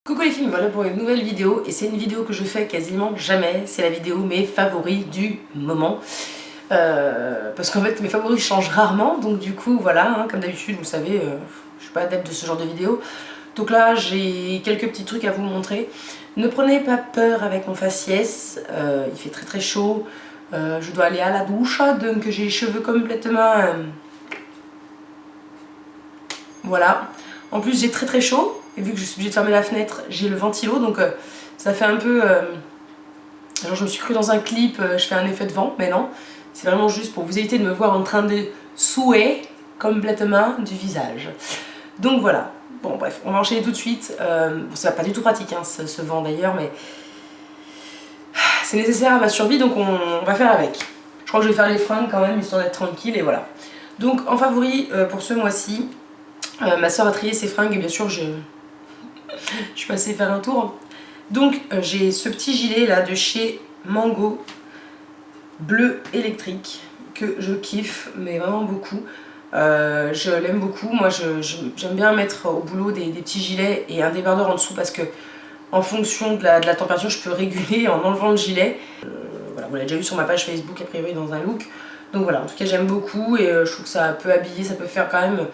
Coucou les filles, voilà pour une nouvelle vidéo et c'est une vidéo que je fais quasiment jamais, c'est la vidéo mes favoris du moment. Parce qu'en fait mes favoris changent rarement, donc du coup voilà, hein, comme d'habitude vous savez, je suis pas adepte de ce genre de vidéo. Donc là j'ai quelques petits trucs à vous montrer. Ne prenez pas peur avec mon faciès, il fait très chaud, je dois aller à la douche, donc j'ai les cheveux complètement... voilà. En plus j'ai très chaud, et vu que je suis obligée de fermer la fenêtre, j'ai le ventilo, donc ça fait un peu... genre je me suis crue dans un clip, je fais un effet de vent, mais non. C'est vraiment juste pour vous éviter de me voir en train de souer complètement du visage. Donc voilà. Bon bref, on va enchaîner tout de suite. Bon, c'est pas du tout pratique hein, ce vent d'ailleurs, mais c'est nécessaire à ma survie, donc on va faire avec. Je crois que je vais faire les fringues quand même, histoire d'être tranquille, et voilà. Donc en favori pour ce mois-ci, ma soeur a trié ses fringues et bien sûr je suis passée faire un tour. Donc j'ai ce petit gilet là de chez Mango, bleu électrique, que je kiffe mais vraiment beaucoup. Je l'aime beaucoup, moi j'aime bien mettre au boulot des petits gilets et un débardeur en dessous parce que en fonction de la température je peux réguler en enlevant le gilet. Voilà, vous l'avez déjà vu sur ma page Facebook a priori dans un look. Donc voilà, en tout cas j'aime beaucoup et je trouve que ça peut habiller, ça peut faire quand même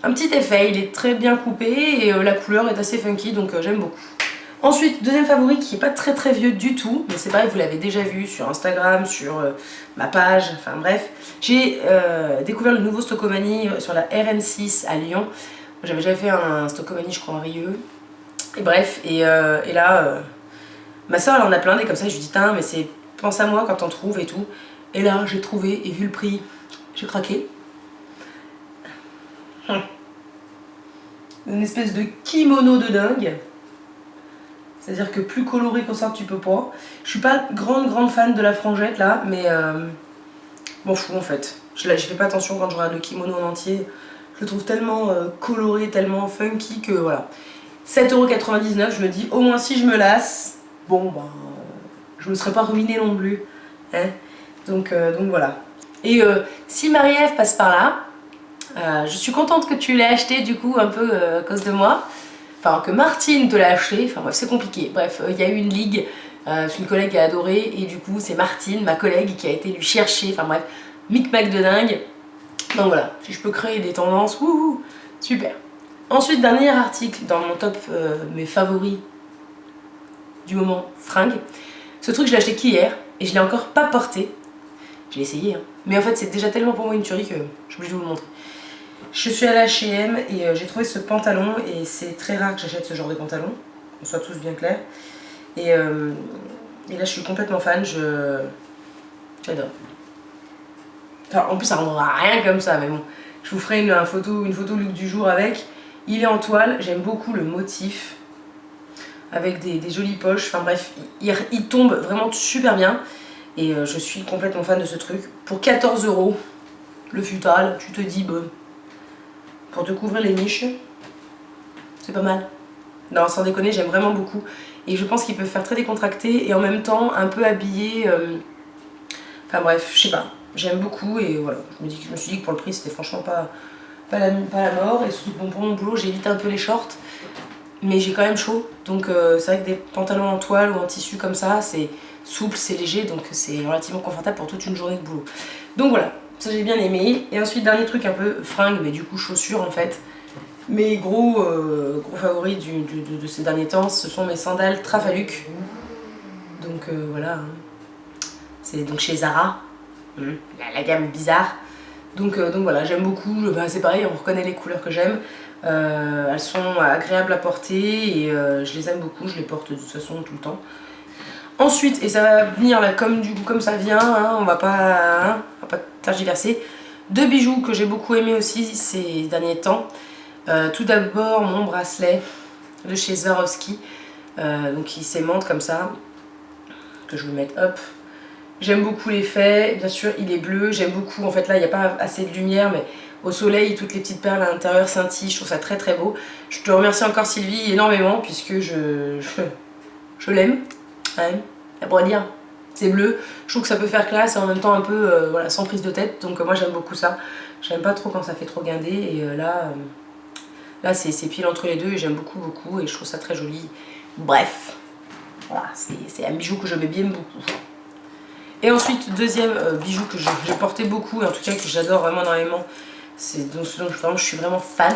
un petit effet. Il est très bien coupé et la couleur est assez funky, donc j'aime beaucoup. Ensuite, deuxième favori qui n'est pas très vieux du tout, mais c'est pareil, vous l'avez déjà vu sur Instagram, sur ma page, enfin bref. J'ai découvert le nouveau Stocomanie sur la RN6 à Lyon. J'avais déjà fait un Stocomanie, je crois, en Rieux. Et bref, et là, ma soeur elle en a plein des comme ça, je lui dis, mais c'est pense à moi quand t'en trouves et tout. Et là, j'ai trouvé, et vu le prix, j'ai craqué. Une espèce de kimono de dingue. C'est-à-dire que plus coloré que ça tu peux pas. Je suis pas grande fan de la frangette là, mais m'en fous en fait. Je fais pas attention quand je regarde le kimono en entier. Je le trouve tellement coloré, tellement funky que voilà. 7,99 €, je me dis au moins si je me lasse, bon ben je me serais pas ruinée non plus. Hein, donc voilà. Et si Marie-Ève passe par là, je suis contente que tu l'aies acheté du coup un peu à cause de moi. Enfin, que Martine te l'a acheté, enfin bref, c'est compliqué. Bref, il y a eu une ligue, une collègue a adoré, et du coup, c'est Martine, ma collègue, qui a été lui chercher, enfin bref, micmac de dingue. Donc voilà, si je peux créer des tendances, wouhou, super. Ensuite, dernier article dans mon top, mes favoris du moment, fringues. Ce truc, je l'ai acheté qu'hier, et je l'ai encore pas porté. J'ai essayé, hein. Mais en fait, c'est déjà tellement pour moi une tuerie que je suis obligée de vous le montrer. Je suis à la H&M et j'ai trouvé ce pantalon et c'est très rare que j'achète ce genre de pantalon, qu'on soit tous bien clairs. Et là je suis complètement fan, j'adore. Enfin, en plus ça rendra rien comme ça, mais bon, je vous ferai une photo look du jour avec. Il est en toile, j'aime beaucoup le motif, avec des jolies poches, enfin bref, il tombe vraiment super bien. Et je suis complètement fan de ce truc. Pour 14 €, le futal, tu te dis bon... Pour te couvrir les niches, c'est pas mal. Non, sans déconner, j'aime vraiment beaucoup. Et je pense qu'il peut faire très décontracté et en même temps un peu habillé. Enfin bref, je sais pas. J'aime beaucoup et voilà. Je me suis dit que pour le prix, c'était franchement pas la mort. Et surtout pour mon boulot, j'évite un peu les shorts. Mais j'ai quand même chaud. Donc c'est vrai que des pantalons en toile ou en tissu comme ça, c'est souple, c'est léger. Donc c'est relativement confortable pour toute une journée de boulot. Donc voilà. Ça j'ai bien aimé. Et ensuite dernier truc un peu fringue mais du coup chaussures en fait. Mes gros favoris de ces derniers temps, ce sont mes sandales Trafaluk. Donc voilà. C'est donc chez Zara. La gamme bizarre. Donc voilà, j'aime beaucoup. C'est pareil, on reconnaît les couleurs que j'aime. Elles sont agréables à porter et je les aime beaucoup. Je les porte de toute façon tout le temps. Ensuite, et ça va venir là comme ça vient, hein, on va pas tergiverser. Deux bijoux que j'ai beaucoup aimé aussi ces derniers temps. Tout d'abord mon bracelet de chez Swarovski, donc il s'aimante comme ça, que je vais mettre hop. J'aime beaucoup l'effet, bien sûr il est bleu, j'aime beaucoup, en fait là il n'y a pas assez de lumière mais au soleil toutes les petites perles à l'intérieur scintillent, je trouve ça très beau. Je te remercie encore Sylvie énormément puisque je l'aime. Ouais, à pour dire, c'est bleu, je trouve que ça peut faire classe et en même temps un peu voilà, sans prise de tête, donc moi j'aime beaucoup ça. J'aime pas trop quand ça fait trop guindé et là Là c'est pile entre les deux et j'aime beaucoup et je trouve ça très joli. Bref, voilà, c'est un bijou que je mets bien beaucoup. Et ensuite, deuxième bijou que j'ai porté beaucoup, et en tout cas que j'adore vraiment énormément, c'est ce dont vraiment, je suis vraiment fan,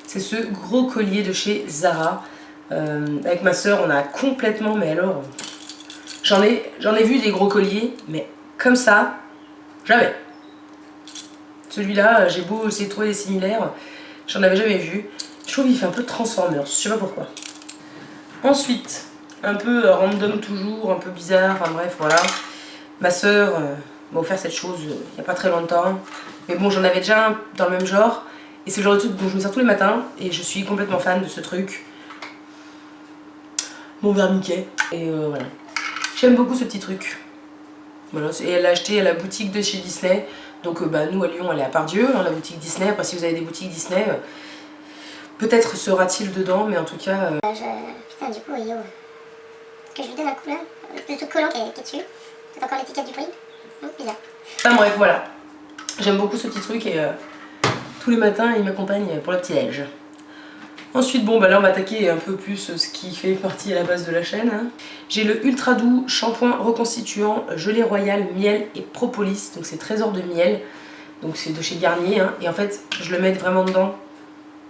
c'est ce gros collier de chez Zara. Avec ma soeur, on a complètement, mais alors, j'en ai vu des gros colliers, mais comme ça, jamais. Celui-là, j'ai beau essayer de trouver des similaires, j'en avais jamais vu. Je trouve qu'il fait un peu Transformers, je sais pas pourquoi. Ensuite, un peu random toujours, un peu bizarre, enfin bref, voilà. Ma soeur m'a offert cette chose il n'y a pas très longtemps. Mais bon, j'en avais déjà un dans le même genre. Et c'est le genre de truc dont je me sers tous les matins. Et je suis complètement fan de ce truc. Mon verre Mickey. Et voilà. J'aime beaucoup ce petit truc. Voilà. Et elle l'a acheté à la boutique de chez Disney. Donc bah, nous à Lyon, elle est à Pardieu, dans la boutique Disney. Après, si vous avez des boutiques Disney, peut-être sera-t-il dedans. Mais en tout cas... Putain, du coup, yo. Que je lui donne un coup là. Le truc collant qui est dessus. C'est encore l'étiquette du prix. Bizarre. Enfin bref, voilà. J'aime beaucoup ce petit truc et tous les matins, il m'accompagne pour le petit-déj. Ensuite, bon, bah là, on va attaquer un peu plus ce qui fait partie à la base de la chaîne. Hein. J'ai le Ultra Doux shampoing reconstituant gelée royale, miel et propolis. Donc c'est trésor de miel. Donc c'est de chez Garnier. Hein. Et en fait, je le mets vraiment dedans.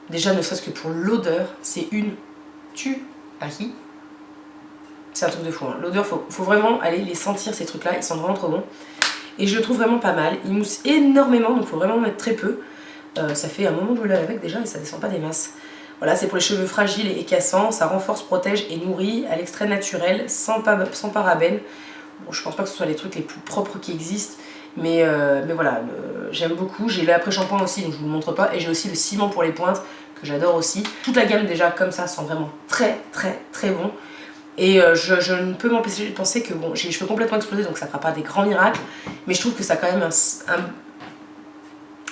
Déjà, ne serait-ce que pour l'odeur, c'est une tuerie. C'est un truc de fou, hein. L'odeur, faut vraiment aller les sentir ces trucs là, ils sont vraiment trop bons. Et je le trouve vraiment pas mal, il mousse énormément donc il faut vraiment en mettre très peu. Ça fait un moment que je le lave avec déjà et ça descend pas des masses. Voilà, c'est pour les cheveux fragiles et cassants, ça renforce, protège et nourrit à l'extrait naturel, sans parabènes. Bon, je pense pas que ce soit les trucs les plus propres qui existent, mais voilà, j'aime beaucoup. J'ai l'après-shampoing aussi, donc je vous le montre pas, et j'ai aussi le ciment pour les pointes, que j'adore aussi. Toute la gamme déjà comme ça sent vraiment très bon. Et je ne peux m'empêcher de penser que bon, j'ai les cheveux complètement explosés donc ça ne fera pas des grands miracles, mais je trouve que ça a quand même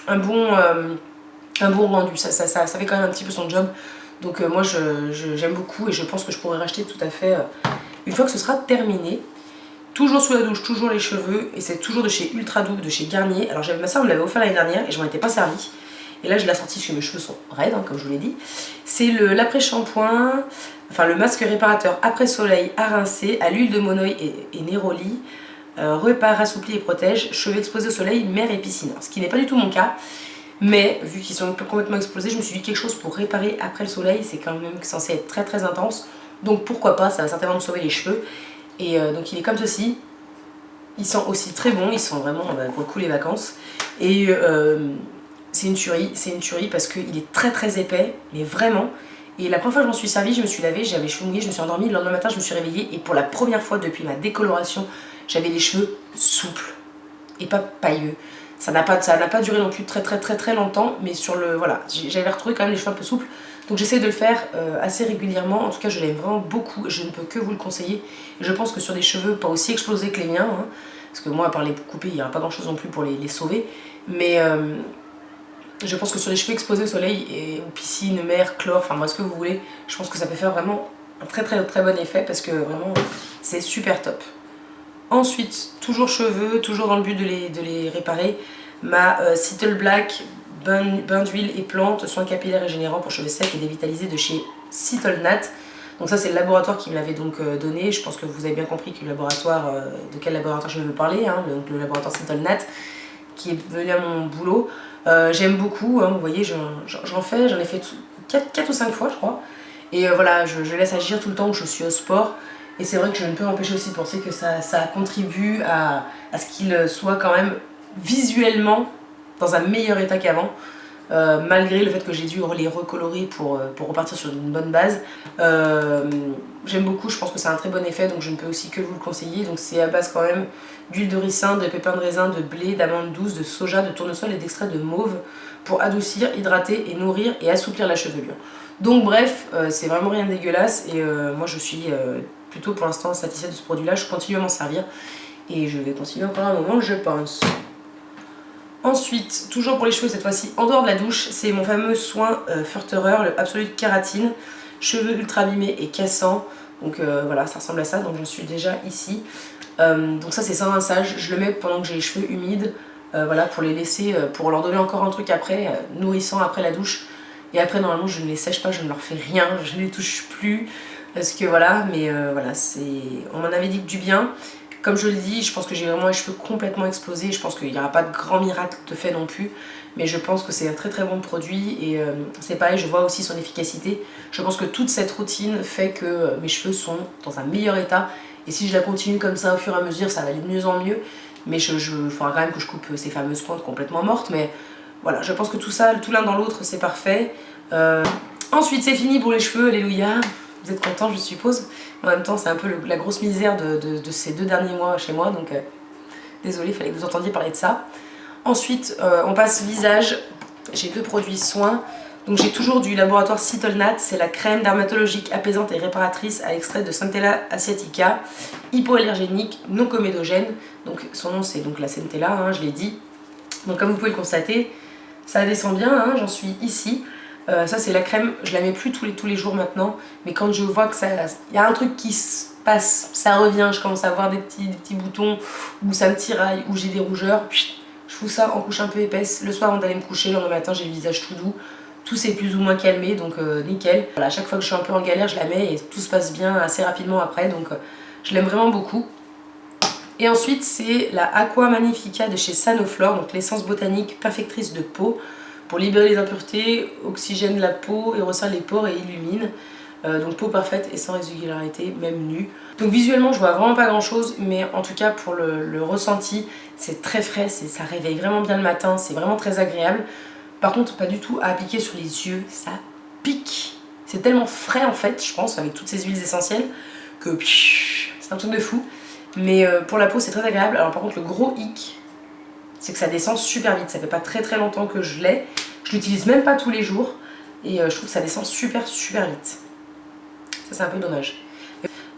un bon rendu, ça fait quand même un petit peu son job. Donc moi j'aime beaucoup et je pense que je pourrais racheter tout à fait une fois que ce sera terminé. Toujours sous la douche, toujours les cheveux, et c'est toujours de chez Ultra Doux, de chez Garnier. Alors ma soeur me l'avait offert l'année dernière et je m'en étais pas servi. Et là je l'ai sorti parce que mes cheveux sont raides, hein, comme je vous l'ai dit. C'est l'après-shampoing, enfin le masque réparateur après soleil à rincer à l'huile de monoï et néroli. Répare, assouplit et protège, cheveux exposés au soleil, mer et piscine. Alors, ce qui n'est pas du tout mon cas, mais vu qu'ils sont complètement explosés, je me suis dit quelque chose pour réparer après le soleil, c'est quand même censé être très intense. Donc pourquoi pas, ça va certainement me sauver les cheveux. Et donc il est comme ceci. Il sent aussi très bon, ils sont vraiment pour le coup les vacances. Et c'est une tuerie parce qu'il est très épais, mais vraiment. Et la première fois que je m'en suis servie, je me suis lavée, j'avais les cheveux mouillés, je me suis endormie, le lendemain matin je me suis réveillée et pour la première fois depuis ma décoloration, j'avais les cheveux souples et pas pailleux. Ça n'a pas duré non plus très longtemps, mais sur le voilà, j'avais retrouvé quand même les cheveux un peu souples. Donc j'essaie de le faire assez régulièrement, en tout cas je l'aime vraiment beaucoup, je ne peux que vous le conseiller. Et je pense que sur des cheveux pas aussi explosés que les miens, hein, parce que moi à part les couper, il n'y aura pas grand chose non plus pour les sauver, mais je pense que sur les cheveux exposés au soleil, et aux piscines, mer, chlore, enfin moi ce que vous voulez, je pense que ça peut faire vraiment un très bon effet parce que vraiment c'est super top. Ensuite, toujours cheveux, toujours dans le but de les réparer, ma Cittle Black bain d'huile et plantes, soins capillaires régénérants pour cheveux secs et dévitalisés de chez Cittle Nat. Donc ça c'est le laboratoire qui me l'avait donc donné, je pense que vous avez bien compris que le laboratoire, de quel laboratoire je veux parler, hein, donc le laboratoire Cittle Nat qui est venu à mon boulot. J'aime beaucoup, hein, vous voyez, j'en ai fait 4 ou 5 fois je crois. Et voilà, je laisse agir tout le temps où je suis au sport. Et c'est vrai que je ne peux m'empêcher aussi de penser que ça contribue à ce qu'il soit quand même visuellement dans un meilleur état qu'avant. Malgré le fait que j'ai dû les recolorer pour repartir sur une bonne base. J'aime beaucoup, je pense que c'est un très bon effet, donc je ne peux aussi que vous le conseiller. Donc c'est à base quand même d'huile de ricin, de pépins de raisin, de blé, d'amandes douces, de soja, de tournesol et d'extrait de mauve pour adoucir, hydrater et nourrir et assouplir la chevelure. Donc bref, c'est vraiment rien de dégueulasse et moi je suis plutôt pour l'instant satisfaite de ce produit là, je continue à m'en servir et je vais continuer encore un moment je pense. Ensuite, toujours pour les cheveux cette fois-ci, en dehors de la douche, c'est mon fameux soin Furterer, le Absolute Kératine, cheveux ultra abîmés et cassants. Donc voilà, ça ressemble à ça, donc je suis déjà ici. Donc ça c'est sans rinçage, je le mets pendant que j'ai les cheveux humides, voilà, pour les laisser, pour leur donner encore un truc après, nourrissant après la douche. Et après normalement je ne les sèche pas, je ne leur fais rien, je ne les touche plus. Parce que voilà, mais voilà, on m'en avait dit que du bien. Comme je le dis, je pense que j'ai vraiment les cheveux complètement explosés. Je pense qu'il n'y aura pas de grand miracle de fait non plus. Mais je pense que c'est un très très bon produit. Et c'est pareil, je vois aussi son efficacité. Je pense que toute cette routine fait que mes cheveux sont dans un meilleur état. Et si je la continue comme ça au fur et à mesure, ça va aller de mieux en mieux. Mais il faudra quand même que je coupe ces fameuses pointes complètement mortes. Mais voilà, je pense que tout ça, tout l'un dans l'autre, c'est parfait. Ensuite, c'est fini pour les cheveux, alléluia. Vous êtes contents, je suppose. En même temps, c'est un peu la grosse misère de ces 2 derniers mois chez moi, donc désolée, il fallait que vous entendiez parler de ça. Ensuite, on passe visage. J'ai 2 produits soins. Donc j'ai toujours du laboratoire Cytolnat, c'est la crème dermatologique apaisante et réparatrice à extrait de Centella asiatica, hypoallergénique, non comédogène. Donc son nom c'est donc la Centella, hein, je l'ai dit. Donc comme vous pouvez le constater, ça descend bien, hein, j'en suis ici. Ça c'est la crème, je la mets plus tous les jours maintenant, mais quand je vois que il y a un truc qui se passe, ça revient, je commence à avoir des petits boutons, ou ça me tiraille, ou j'ai des rougeurs, je fous ça en couche un peu épaisse. Le soir avant d'aller me coucher, le lendemain matin j'ai le visage tout doux, tout s'est plus ou moins calmé, donc nickel. Voilà, à chaque fois que je suis un peu en galère, je la mets et tout se passe bien assez rapidement après, donc je l'aime vraiment beaucoup. Et ensuite c'est la Aqua Magnifica de chez Sanoflore, donc l'essence botanique perfectrice de peau, pour libérer les impuretés, oxygène la peau et resserre les pores et illumine. Donc peau parfaite et sans régularité, même nue. Donc visuellement je vois vraiment pas grand chose, mais en tout cas pour le ressenti, c'est très frais, ça réveille vraiment bien le matin, c'est vraiment très agréable. Par contre pas du tout à appliquer sur les yeux, ça pique. C'est tellement frais en fait, je pense, avec toutes ces huiles essentielles, que c'est un truc de fou. Mais pour la peau c'est très agréable. Alors par contre le gros hic, c'est que ça descend super vite. Ça fait pas très très longtemps que je l'ai. Je l'utilise même pas tous les jours. Et je trouve que ça descend super vite. Ça c'est un peu dommage.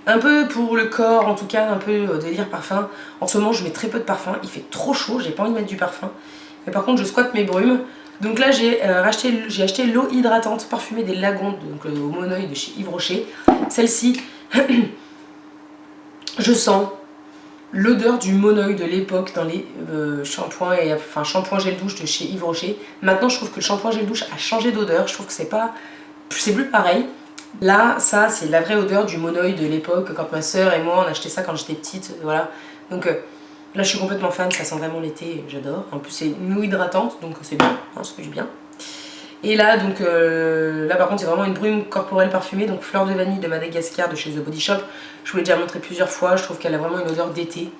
Un peu pour le corps, en tout cas, un peu délire parfum. En ce moment je mets très peu de parfum. Il fait trop chaud, j'ai pas envie de mettre du parfum. Mais par contre je squatte mes brumes. Donc là j'ai acheté l'eau hydratante parfumée des Lagons, donc au Moneuil de chez Yves Rocher. Celle-ci, je sens l'odeur du Moneuil de l'époque dans les shampoings gel douche de chez Yves Rocher. Maintenant je trouve que le shampoing gel douche a changé d'odeur, je trouve que c'est plus pareil. Là ça c'est la vraie odeur du Moneuil de l'époque, quand ma soeur et moi on achetait ça quand j'étais petite, voilà. Donc là je suis complètement fan, ça sent vraiment l'été, j'adore. En plus c'est une eau hydratante donc c'est bien, hein, ça fait du bien. Et là donc là par contre c'est vraiment une brume corporelle parfumée, donc fleur de vanille de Madagascar de chez The Body Shop. Je vous l'ai déjà montré plusieurs fois, je trouve qu'elle a vraiment une odeur d'été.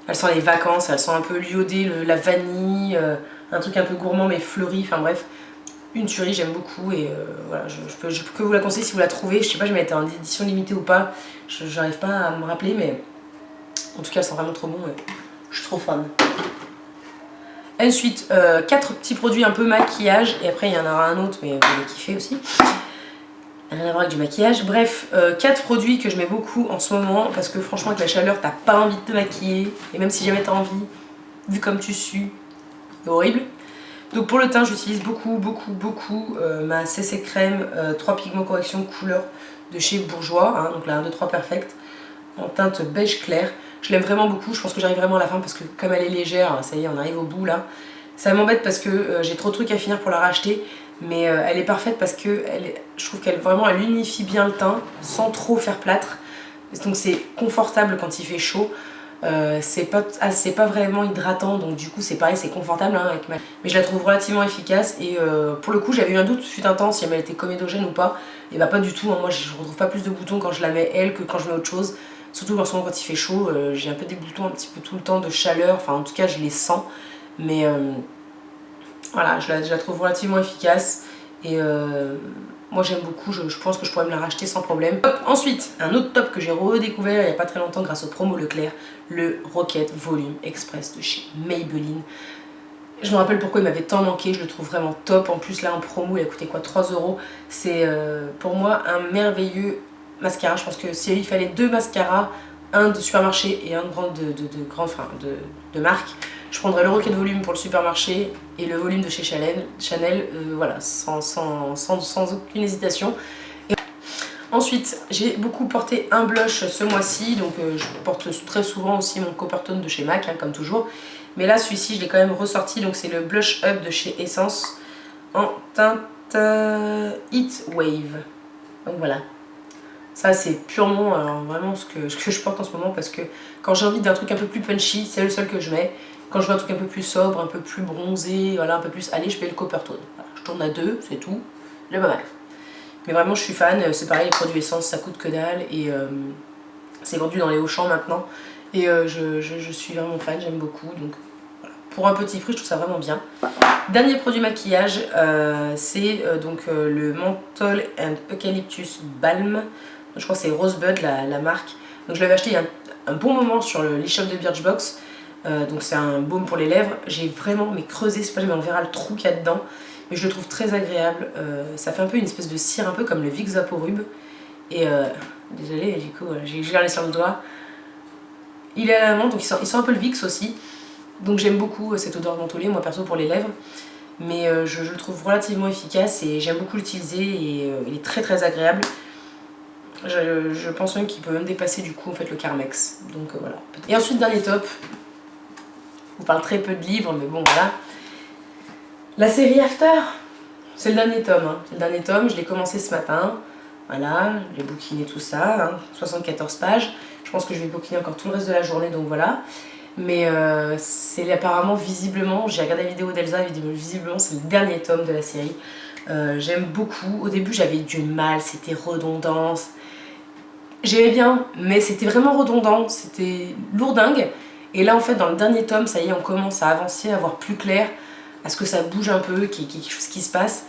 Elle sent les vacances, elle sent un peu l'iodé, la vanille, un truc un peu gourmand mais fleuri, enfin bref. Une tuerie, j'aime beaucoup et voilà, je peux que vous la conseiller si vous la trouvez. Je sais pas, je m'étais en édition limitée ou pas, j'arrive pas à me rappeler, mais en tout cas elle sent vraiment trop bon et je suis trop fan. Ensuite, 4 petits produits un peu maquillage, et après il y en aura un autre, mais vous allez kiffer aussi. Rien à voir avec du maquillage. Bref, 4 produits que je mets beaucoup en ce moment, parce que franchement avec la chaleur, t'as pas envie de te maquiller, et même si jamais t'as envie, vu comme tu sues, c'est horrible. Donc pour le teint, j'utilise beaucoup ma CC Crème 3 pigments correction couleur de chez Bourjois, hein, donc la 1, 2, 3 Perfect, en teinte beige clair. Je l'aime vraiment beaucoup, je pense que j'arrive vraiment à la fin parce que comme elle est légère, ça y est on arrive au bout là. Ça m'embête parce que j'ai trop de trucs à finir pour la racheter, mais elle est parfaite parce que je trouve qu'elle vraiment elle unifie bien le teint sans trop faire plâtre. Donc c'est confortable quand il fait chaud. C'est pas vraiment hydratant, donc du coup c'est pareil, c'est confortable hein, mais je la trouve relativement efficace et pour le coup j'avais eu un doute fut un temps si elle était comédogène ou pas, et bah pas du tout hein. Moi je retrouve pas plus de boutons quand je la mets elle que quand je mets autre chose, surtout en ce moment quand il fait chaud, j'ai un peu des boutons un petit peu tout le temps de chaleur, enfin en tout cas je les sens, mais voilà, je la trouve relativement efficace et moi j'aime beaucoup, je pense que je pourrais me la racheter sans problème. Hop, ensuite, un autre top que j'ai redécouvert il n'y a pas très longtemps grâce au promo Leclerc, le Rocket Volume Express de chez Maybelline. Je me rappelle pourquoi il m'avait tant manqué, je le trouve vraiment top. En plus là en promo il a coûté quoi, 3 €. C'est pour moi un merveilleux mascara. Je pense que s'il fallait 2 mascaras, un de supermarché et un de marque, je prendrais le Rocket Volume pour le supermarché et le volume de chez Chanel voilà, sans aucune hésitation. Et ensuite, j'ai beaucoup porté un blush ce mois-ci, donc je porte très souvent aussi mon Coppertone de chez MAC, hein, comme toujours. Mais là, celui-ci, je l'ai quand même ressorti, donc c'est le Blush Up de chez Essence en teinte Heat Wave. Donc voilà. Ça c'est purement alors, vraiment ce que je porte en ce moment parce que quand j'ai envie d'un truc un peu plus punchy, c'est le seul que je mets. Quand je veux un truc un peu plus sobre, un peu plus bronzé, voilà, un peu plus allez, je mets le Coppertone. Voilà, je tourne à 2, c'est tout. J'ai pas mal. Mais vraiment je suis fan, c'est pareil, les produits essence ça coûte que dalle et c'est vendu dans les Auchan maintenant. Et je suis vraiment fan, j'aime beaucoup. Donc voilà. Pour un petit prix, je trouve ça vraiment bien. Dernier produit maquillage, c'est le Menthol and Eucalyptus Balm. Je crois que c'est Rosebud la marque. Donc je l'avais acheté il y a un bon moment sur l'e-shop de Birchbox. Donc c'est un baume pour les lèvres. J'ai vraiment creusé, je sais pas, mais on verra le trou qu'il y a dedans. Mais je le trouve très agréable. Ça fait un peu une espèce de cire, un peu comme le Vicks Vaporub. Et désolée, du coup, j'ai gardé sur le doigt. Il est à la menthe, donc il sent un peu le Vicks aussi. Donc j'aime beaucoup cette odeur mentholée, moi perso pour les lèvres. Mais je le trouve relativement efficace et j'aime beaucoup l'utiliser et il est très très agréable. Je pense même qu'il peut même dépasser du coup en fait le Carmex. Donc voilà. Et ensuite dernier top. On parle très peu de livres mais bon voilà. La série After. C'est le dernier tome. Hein. C'est le dernier tome, je l'ai commencé ce matin. Voilà, j'ai bouquiné tout ça, hein. 74 pages. Je pense que je vais bouquiner encore tout le reste de la journée donc voilà. Mais c'est apparemment, visiblement, j'ai regardé la vidéo d'Elsa, visiblement c'est le dernier tome de la série. J'aime beaucoup. Au début j'avais du mal, c'était redondant. J'aimais bien, mais c'était vraiment redondant, c'était lourdingue. Et là en fait dans le dernier tome, ça y est, on commence à avancer, à voir plus clair, à ce que ça bouge un peu, qu'il y ait quelque chose qui se passe.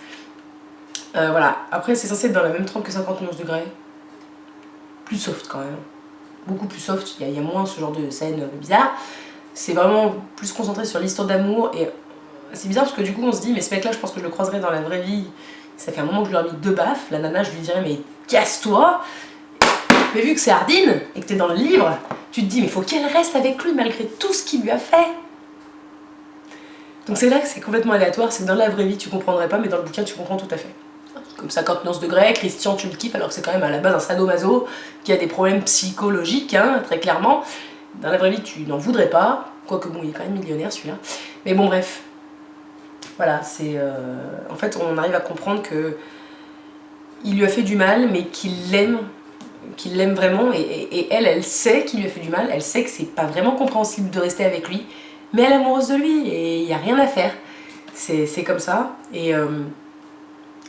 Voilà, après c'est censé être dans la même trempe que 51 degrés. Plus soft quand même. Beaucoup plus soft, il y a moins ce genre de scène bizarre. C'est vraiment plus concentré sur l'histoire d'amour et c'est bizarre parce que du coup on se dit mais ce mec là je pense que je le croiserai dans la vraie vie. Ça fait un moment que je lui ai mis 2 baffes, la nana je lui dirais mais casse-toi. Mais vu que c'est Ardyn et que t'es dans le livre, tu te dis mais faut qu'elle reste avec lui malgré tout ce qu'il lui a fait. Donc c'est là que c'est complètement aléatoire, c'est que dans la vraie vie tu comprendrais pas mais dans le bouquin tu comprends tout à fait. Comme 51 degrés, Christian tu le kiffes alors que c'est quand même à la base un sadomaso qui a des problèmes psychologiques, hein, très clairement. Dans la vraie vie tu n'en voudrais pas, quoique bon il est quand même millionnaire celui-là. Mais bon bref, voilà, c'est... En fait on arrive à comprendre que il lui a fait du mal mais qu'il l'aime vraiment et elle sait qu'il lui a fait du mal, elle sait que c'est pas vraiment compréhensible de rester avec lui, mais elle est amoureuse de lui et il n'y a rien à faire. C'est comme ça et...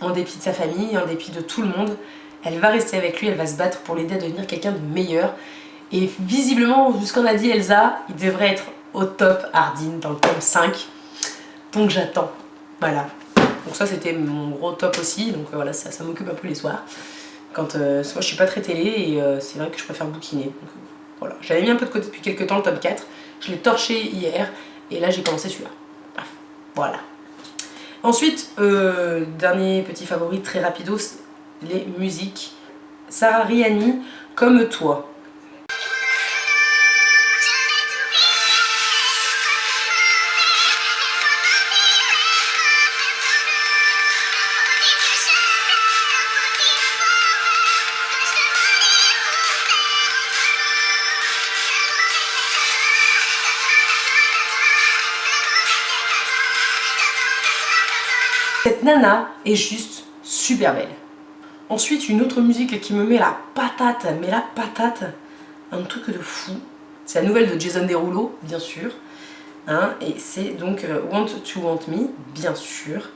en dépit de sa famille, en dépit de tout le monde, elle va rester avec lui, elle va se battre pour l'aider à devenir quelqu'un de meilleur. Et visiblement, vu ce qu'on a dit Elsa, il devrait être au top Ardyn dans le tome 5. Donc j'attends. Voilà. Donc ça c'était mon gros top aussi, donc voilà, ça m'occupe un peu les soirs. Quand soit je suis pas très télé et c'est vrai que je préfère bouquiner. Donc, voilà. J'avais mis un peu de côté depuis quelques temps le tome 4, je l'ai torché hier et là j'ai commencé celui-là. Bref, voilà. Ensuite, dernier petit favori très rapidos, les musiques. Sarah Riani, Comme toi. Cette nana est juste super belle. Ensuite, une autre musique qui me met la patate, un truc de fou. C'est la nouvelle de Jason Derulo, bien sûr. Hein, et c'est donc Want to Want Me, bien sûr.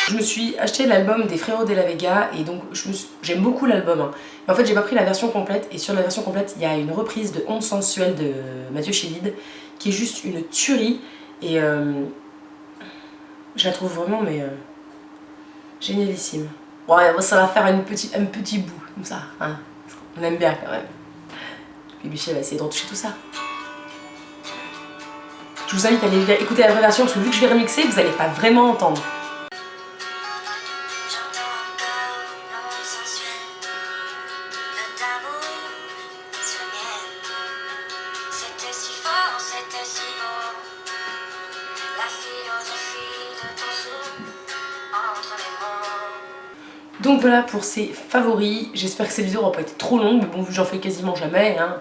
Je me suis acheté l'album des Frérots de la Vega et donc j'aime beaucoup l'album. Hein. En fait j'ai pas pris la version complète et sur la version complète il y a une reprise de Onde sensuelle de Mathieu Chédid qui est juste une tuerie et je la trouve vraiment génialissime. Bon ça va faire un petit bout comme ça, hein. On aime bien quand même. Puis Michel va essayer de retoucher tout ça. Je vous invite à aller écouter la vraie version parce que vu que je vais remixer vous allez pas vraiment entendre. Donc voilà pour ces favoris. J'espère que cette vidéo n'aura pas été trop longue, mais bon, vu que j'en fais quasiment jamais, hein,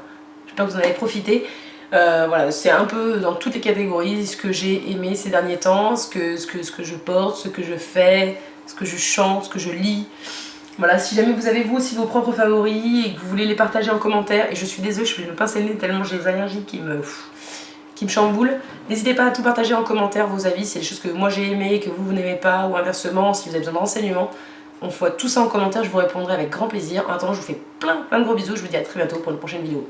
j'espère que vous en avez profité. Voilà, c'est un peu dans toutes les catégories ce que j'ai aimé ces derniers temps, ce que je porte, ce que je fais, ce que je chante, ce que je lis. Voilà, si jamais vous avez vous aussi vos propres favoris et que vous voulez les partager en commentaire, et je suis désolée, je vais me pincer le nez tellement j'ai des allergies qui me chamboulent. N'hésitez pas à tout partager en commentaire, vos avis, c'est des choses que moi j'ai aimé, que vous n'aimez pas, ou inversement, si vous avez besoin de renseignements. On voit tout ça en commentaire, je vous répondrai avec grand plaisir. En attendant, je vous fais plein de gros bisous, je vous dis à très bientôt pour une prochaine vidéo.